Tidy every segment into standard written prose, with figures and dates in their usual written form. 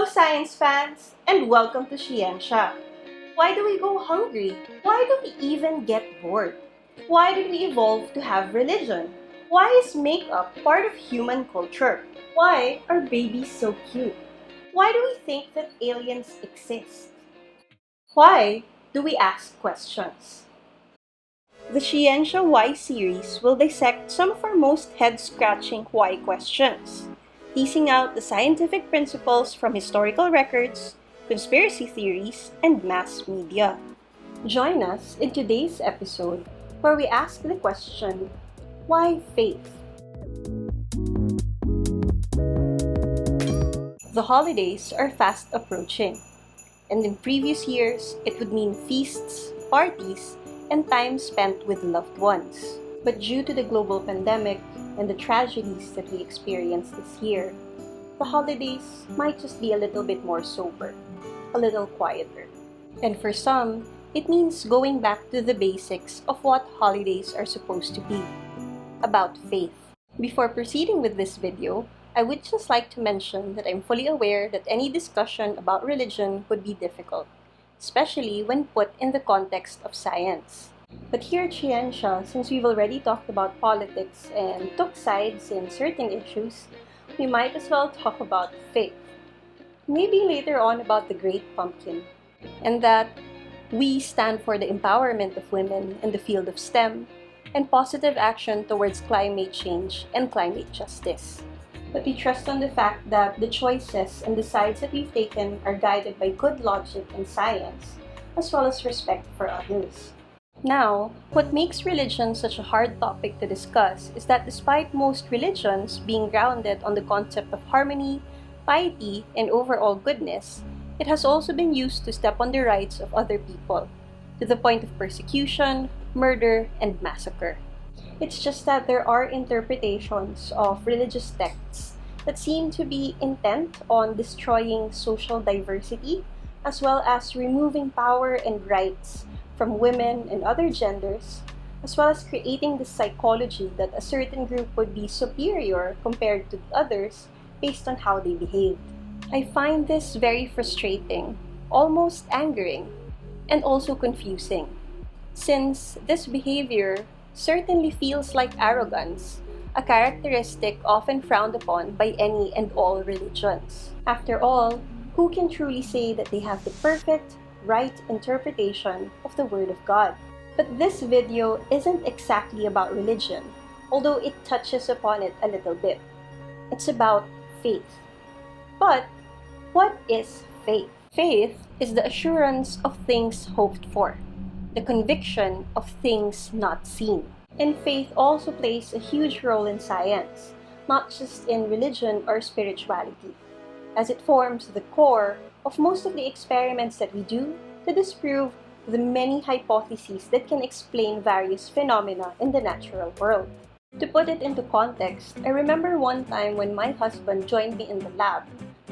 Hello, science fans, and welcome to SHE-ensya. Why do we go hungry? Why do we even get bored? Why did we evolve to have religion? Why is makeup part of human culture? Why are babies so cute? Why do we think that aliens exist? Why do we ask questions? The SHE-ensya Why series will dissect some of our most head-scratching why questions, teasing out the scientific principles from historical records, conspiracy theories, and mass media. Join us in today's episode where we ask the question, why faith? The holidays are fast approaching, and in previous years, it would mean feasts, parties, and time spent with loved ones. But due to the global pandemic and the tragedies that we experienced this year, the holidays might just be a little bit more sober, a little quieter. And for some, it means going back to the basics of what holidays are supposed to be, about faith. Before proceeding with this video, I would just like to mention that I'm fully aware that any discussion about religion would be difficult, especially when put in the context of science. But here at SHE-ensya, since we've already talked about politics and took sides in certain issues, we might as well talk about faith. Maybe later on about the Great Pumpkin, and that we stand for the empowerment of women in the field of STEM and positive action towards climate change and climate justice. But we trust on the fact that the choices and the sides that we've taken are guided by good logic and science, as well as respect for others. Now, what makes religion such a hard topic to discuss is that despite most religions being grounded on the concept of harmony, piety, and overall goodness, it has also been used to step on the rights of other people, to the point of persecution, murder, and massacre. It's just that there are interpretations of religious texts that seem to be intent on destroying social diversity, as well as removing power and rights from women and other genders, as well as creating the psychology that a certain group would be superior compared to others based on how they behaved. I find this very frustrating, almost angering, and also confusing, since this behavior certainly feels like arrogance, a characteristic often frowned upon by any and all religions. After all, who can truly say that they have the perfect, right interpretation of the Word of God? But this video isn't exactly about religion, although it touches upon it a little bit. It's about faith. But what is faith? Faith is the assurance of things hoped for, the conviction of things not seen. And faith also plays a huge role in science, not just in religion or spirituality, as it forms the core of most of the experiments that we do to disprove the many hypotheses that can explain various phenomena in the natural world. To put it into context, I remember one time when my husband joined me in the lab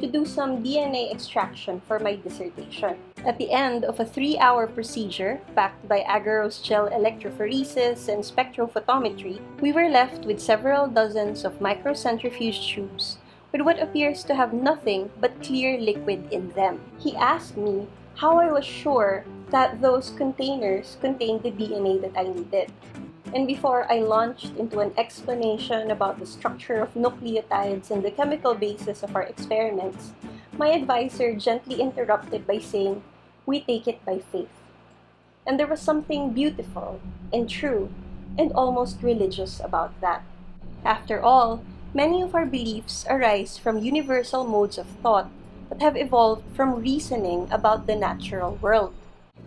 to do some DNA extraction for my dissertation. At the end of a 3-hour procedure, backed by agarose gel electrophoresis and spectrophotometry, we were left with several dozens of microcentrifuge tubes with what appears to have nothing but clear liquid in them. He asked me how I was sure that those containers contained the DNA that I needed. And before I launched into an explanation about the structure of nucleotides and the chemical basis of our experiments, my advisor gently interrupted by saying, "We take it by faith." And there was something beautiful and true and almost religious about that. After all, many of our beliefs arise from universal modes of thought that have evolved from reasoning about the natural world.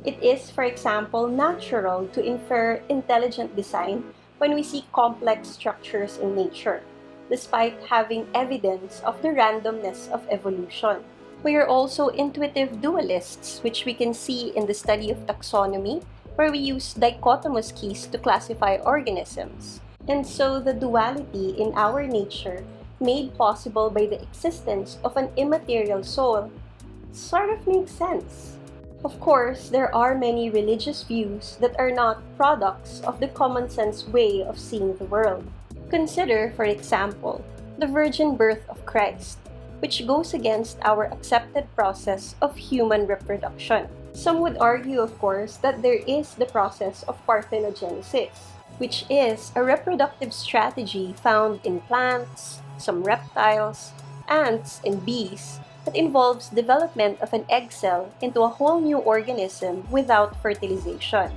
It is, for example, natural to infer intelligent design when we see complex structures in nature, despite having evidence of the randomness of evolution. We are also intuitive dualists, which we can see in the study of taxonomy, where we use dichotomous keys to classify organisms. And so the duality in our nature, made possible by the existence of an immaterial soul, sort of makes sense. Of course, there are many religious views that are not products of the common sense way of seeing the world. Consider, for example, the virgin birth of Christ. which goes against our accepted process of human reproduction. Some would argue, of course, that there is the process of parthenogenesis, which is a reproductive strategy found in plants, some reptiles, ants, and bees that involves development of an egg cell into a whole new organism without fertilization.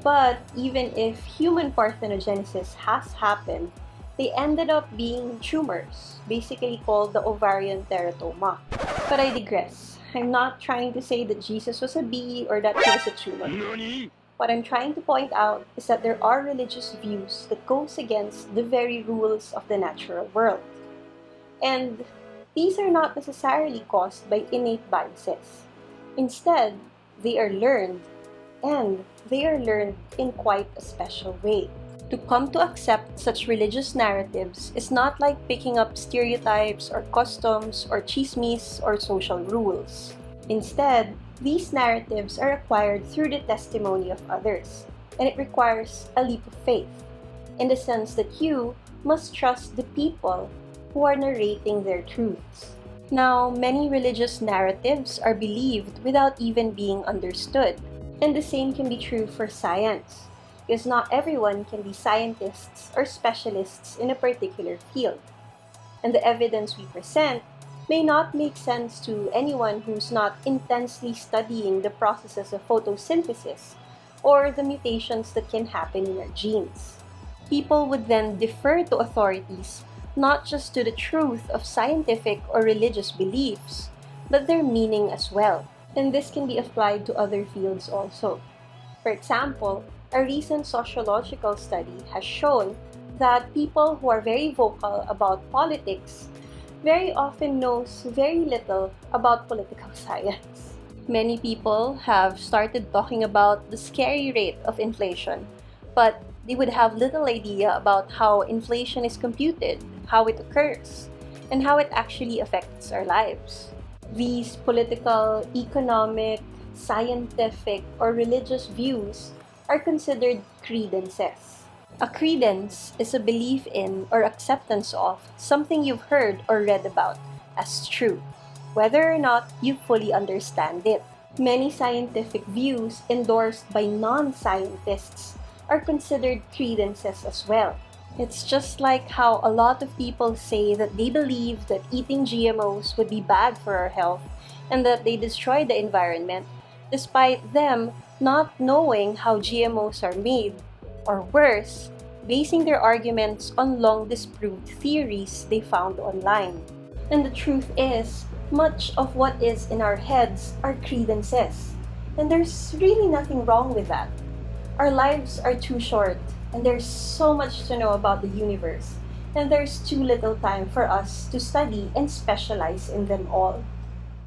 But even if human parthenogenesis has happened, they ended up being tumors, basically called the ovarian teratoma. But I digress. I'm not trying to say that Jesus was a bee or that he was a tumor. What I'm trying to point out is that there are religious views that goes against the very rules of the natural world. And these are not necessarily caused by innate biases. Instead, they are learned, and they are learned in quite a special way. To come to accept such religious narratives is not like picking up stereotypes or customs or chismes or social rules. Instead, these narratives are acquired through the testimony of others, and it requires a leap of faith, in the sense that you must trust the people who are narrating their truths. Now, many religious narratives are believed without even being understood, and the same can be true for science, because not everyone can be scientists or specialists in a particular field. And the evidence we present may not make sense to anyone who's not intensely studying the processes of photosynthesis or the mutations that can happen in our genes. People would then defer to authorities not just to the truth of scientific or religious beliefs, but their meaning as well. And this can be applied to other fields also. For example, a recent sociological study has shown that people who are very vocal about politics very often knows very little about political science. Many people have started talking about the scary rate of inflation, but they would have little idea about how inflation is computed, how it occurs, and how it actually affects our lives. These political, economic, scientific, or religious views are considered credences. A credence is a belief in or acceptance of something you've heard or read about as true, whether or not you fully understand it. Many scientific views endorsed by non-scientists are considered credences as well. It's just like how a lot of people say that they believe that eating GMOs would be bad for our health and that they destroy the environment, despite them not knowing how GMOs are made, or worse, basing their arguments on long disproved theories they found online. And the truth is, much of what is in our heads are credences, and there's really nothing wrong with that. Our lives are too short, and there's so much to know about the universe, and there's too little time for us to study and specialize in them all.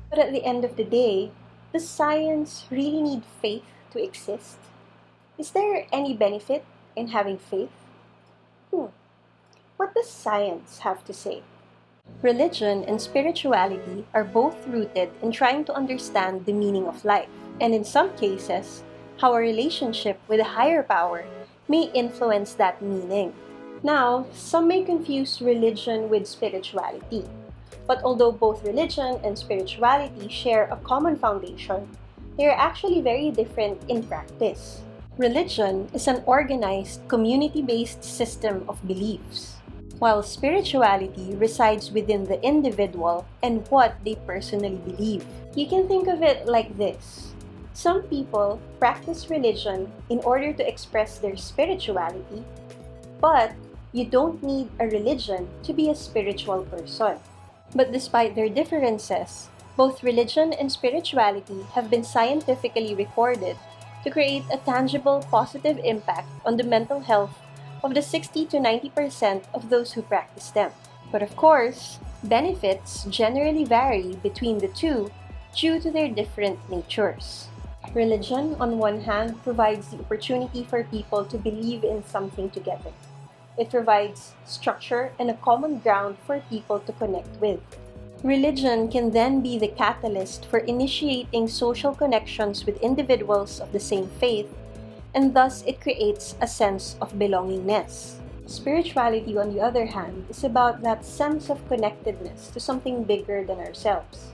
But at the end of the day, does science really need faith to exist? Is there any benefit in having faith? What does science have to say? Religion and spirituality are both rooted in trying to understand the meaning of life, and in some cases, how a relationship with a higher power may influence that meaning. Now, some may confuse religion with spirituality, but although both religion and spirituality share a common foundation, they are actually very different in practice. Religion is an organized, community-based system of beliefs, while spirituality resides within the individual and what they personally believe. You can think of it like this. Some people practice religion in order to express their spirituality, but you don't need a religion to be a spiritual person. But despite their differences, both religion and spirituality have been scientifically recorded to create a tangible positive impact on the mental health of the 60 to 90% of those who practice them. But of course, benefits generally vary between the two due to their different natures. Religion, on one hand, provides the opportunity for people to believe in something together. It provides structure and a common ground for people to connect with. Religion can then be the catalyst for initiating social connections with individuals of the same faith, and thus it creates a sense of belongingness. Spirituality, on the other hand, is about that sense of connectedness to something bigger than ourselves.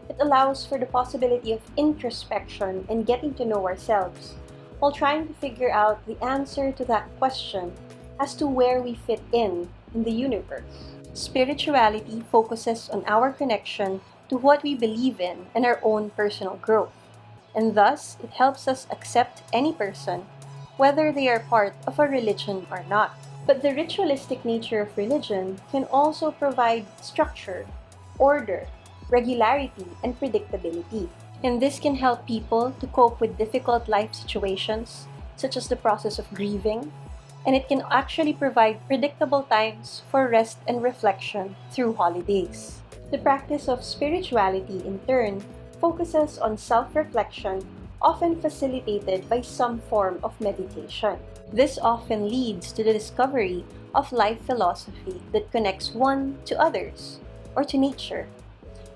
It allows for the possibility of introspection and getting to know ourselves, while trying to figure out the answer to that question as to where we fit in the universe. Spirituality focuses on our connection to what we believe in and our own personal growth, and thus it helps us accept any person, whether they are part of a religion or not. But the ritualistic nature of religion can also provide structure, order, regularity, and predictability. And this can help people to cope with difficult life situations, such as the process of grieving, and it can actually provide predictable times for rest and reflection through holidays. The practice of spirituality, in turn, focuses on self-reflection, often facilitated by some form of meditation. This often leads to the discovery of life philosophy that connects one to others or to nature,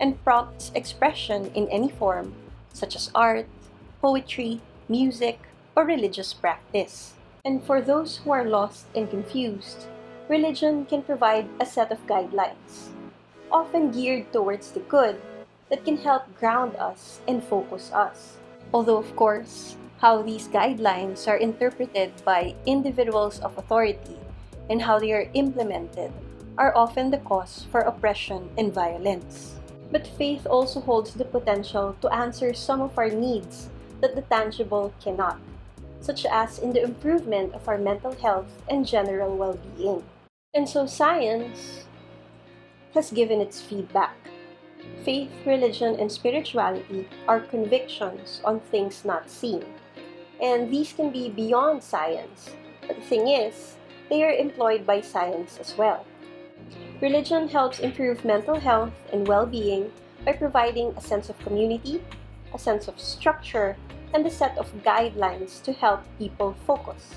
and prompts expression in any form, such as art, poetry, music, or religious practice. And for those who are lost and confused, religion can provide a set of guidelines, often geared towards the good, that can help ground us and focus us. Although, of course, how these guidelines are interpreted by individuals of authority and how they are implemented are often the cause for oppression and violence. But faith also holds the potential to answer some of our needs that the tangible cannot, such as in the improvement of our mental health and general well-being. And so science has given its feedback. Faith, religion, and spirituality are convictions on things not seen. And these can be beyond science. But the thing is, they are employed by science as well. Religion helps improve mental health and well-being by providing a sense of community, a sense of structure, and a set of guidelines to help people focus.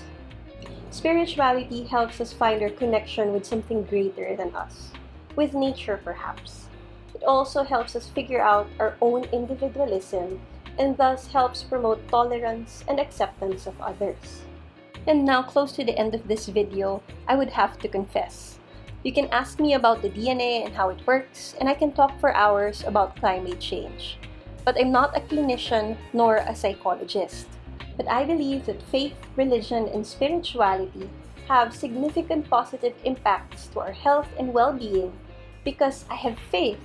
Spirituality helps us find our connection with something greater than us, with nature perhaps. It also helps us figure out our own individualism and thus helps promote tolerance and acceptance of others. And now, close to the end of this video, I would have to confess. You can ask me about the DNA and how it works, and I can talk for hours about climate change. But I'm not a clinician nor a psychologist. But I believe that faith, religion, and spirituality have significant positive impacts to our health and well-being because I have faith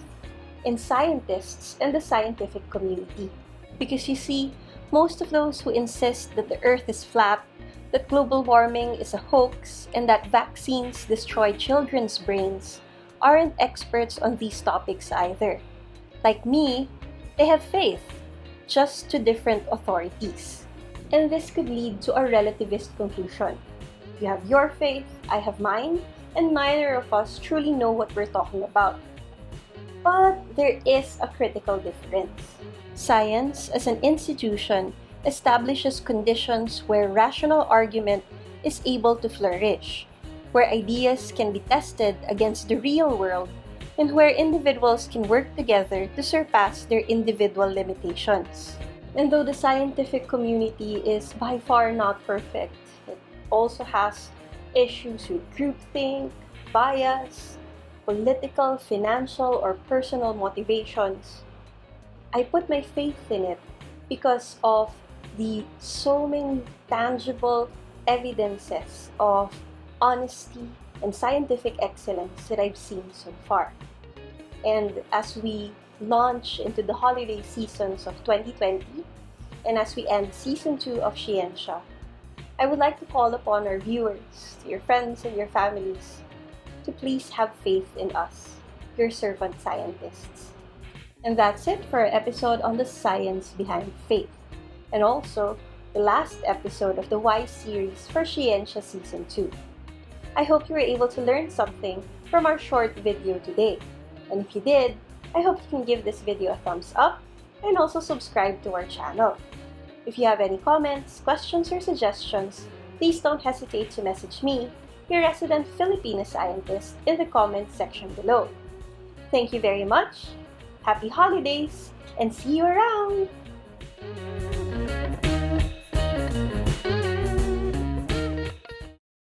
in scientists and the scientific community. Because you see, most of those who insist that the earth is flat, that global warming is a hoax, and that vaccines destroy children's brains aren't experts on these topics either. Like me, they have faith, just to different authorities. And this could lead to a relativist conclusion. You have your faith, I have mine, and neither of us truly know what we're talking about. But there is a critical difference. Science, as an institution, establishes conditions where rational argument is able to flourish, where ideas can be tested against the real world, and where individuals can work together to surpass their individual limitations. And though the scientific community is by far not perfect, it also has issues with groupthink, bias, political, financial, or personal motivations. I put my faith in it because of the so many tangible evidences of honesty and scientific excellence that I've seen so far. And as we launch into the holiday seasons of 2020, and as we end Season 2 of SHE-ensya, I would like to call upon our viewers, your friends and your families, to please have faith in us, your servant scientists. And that's it for our episode on the science behind faith, and also the last episode of the Why series for SHE-ensya Season 2. I hope you were able to learn something from our short video today. And if you did, I hope you can give this video a thumbs up and also subscribe to our channel. If you have any comments, questions, or suggestions, please don't hesitate to message me, your resident Filipino scientist, in the comments section below. Thank you very much, happy holidays, and see you around!